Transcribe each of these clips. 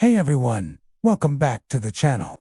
Hey everyone, welcome back to the channel.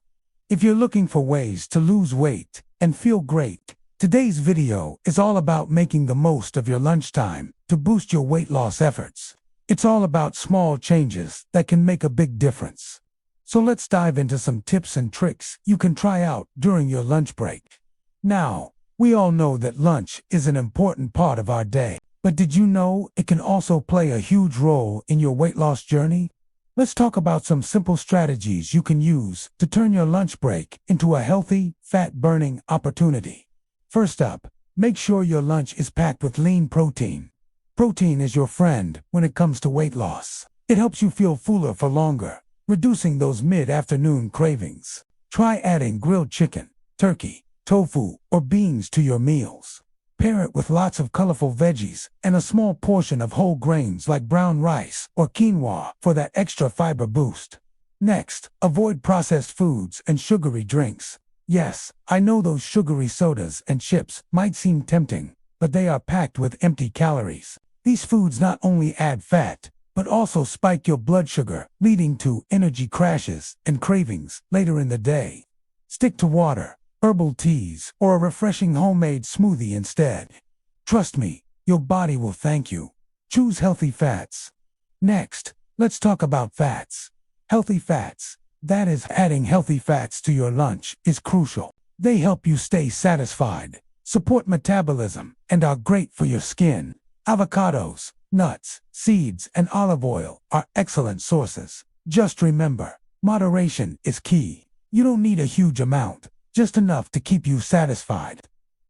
If you're looking for ways to lose weight and feel great, today's video is all about making the most of your lunchtime to boost your weight loss efforts. It's all about small changes that can make a big difference. So let's dive into some tips and tricks you can try out during your lunch break. Now, we all know that lunch is an important part of our day, but did you know it can also play a huge role in your weight loss journey? Let's talk about some simple strategies you can use to turn your lunch break into a healthy, fat-burning opportunity. First up, make sure your lunch is packed with lean protein. Protein is your friend when it comes to weight loss. It helps you feel fuller for longer, reducing those mid-afternoon cravings. Try adding grilled chicken, turkey, tofu, or beans to your meals. Pair it with lots of colorful veggies and a small portion of whole grains like brown rice or quinoa for that extra fiber boost. Next, avoid processed foods and sugary drinks. Yes, I know those sugary sodas and chips might seem tempting, but they are packed with empty calories. These foods not only add fat, but also spike your blood sugar, leading to energy crashes and cravings later in the day. Stick to water, herbal teas, or a refreshing homemade smoothie instead. Trust me, your body will thank you. Choose healthy fats. Next, let's talk about fats. Healthy fats, that is, adding healthy fats to your lunch, is crucial. They help you stay satisfied, support metabolism, and are great for your skin. Avocados, nuts, seeds, and olive oil are excellent sources. Just remember, moderation is key. You don't need a huge amount, just enough to keep you satisfied.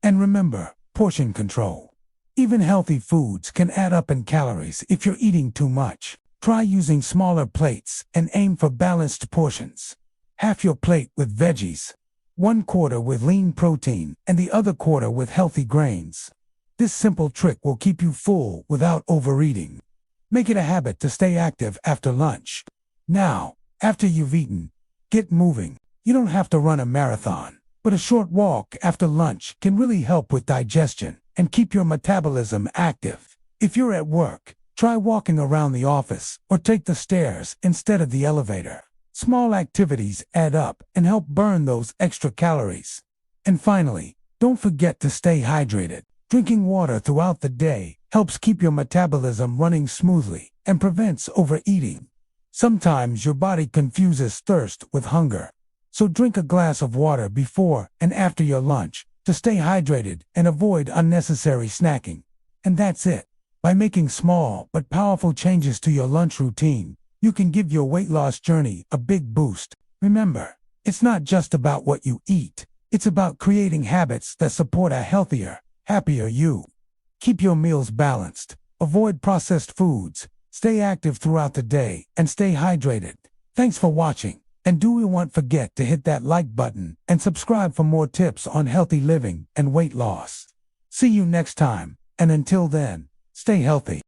And remember, portion control. Even healthy foods can add up in calories if you're eating too much. Try using smaller plates and aim for balanced portions. Half your plate with veggies, 1/4 with lean protein, and the other quarter with healthy grains. This simple trick will keep you full without overeating. Make it a habit to stay active after lunch. Now, after you've eaten, get moving. You don't have to run a marathon, but a short walk after lunch can really help with digestion and keep your metabolism active. If you're at work, try walking around the office or take the stairs instead of the elevator. Small activities add up and help burn those extra calories. And finally, don't forget to stay hydrated. Drinking water throughout the day helps keep your metabolism running smoothly and prevents overeating. Sometimes your body confuses thirst with hunger. So drink a glass of water before and after your lunch to stay hydrated and avoid unnecessary snacking. And that's it. By making small but powerful changes to your lunch routine, you can give your weight loss journey a big boost. Remember, it's not just about what you eat. It's about creating habits that support a healthier, happier you. Keep your meals balanced. Avoid processed foods. Stay active throughout the day and stay hydrated. Thanks for watching. And don't forget to hit that like button and subscribe for more tips on healthy living and weight loss. See you next time, and until then, stay healthy.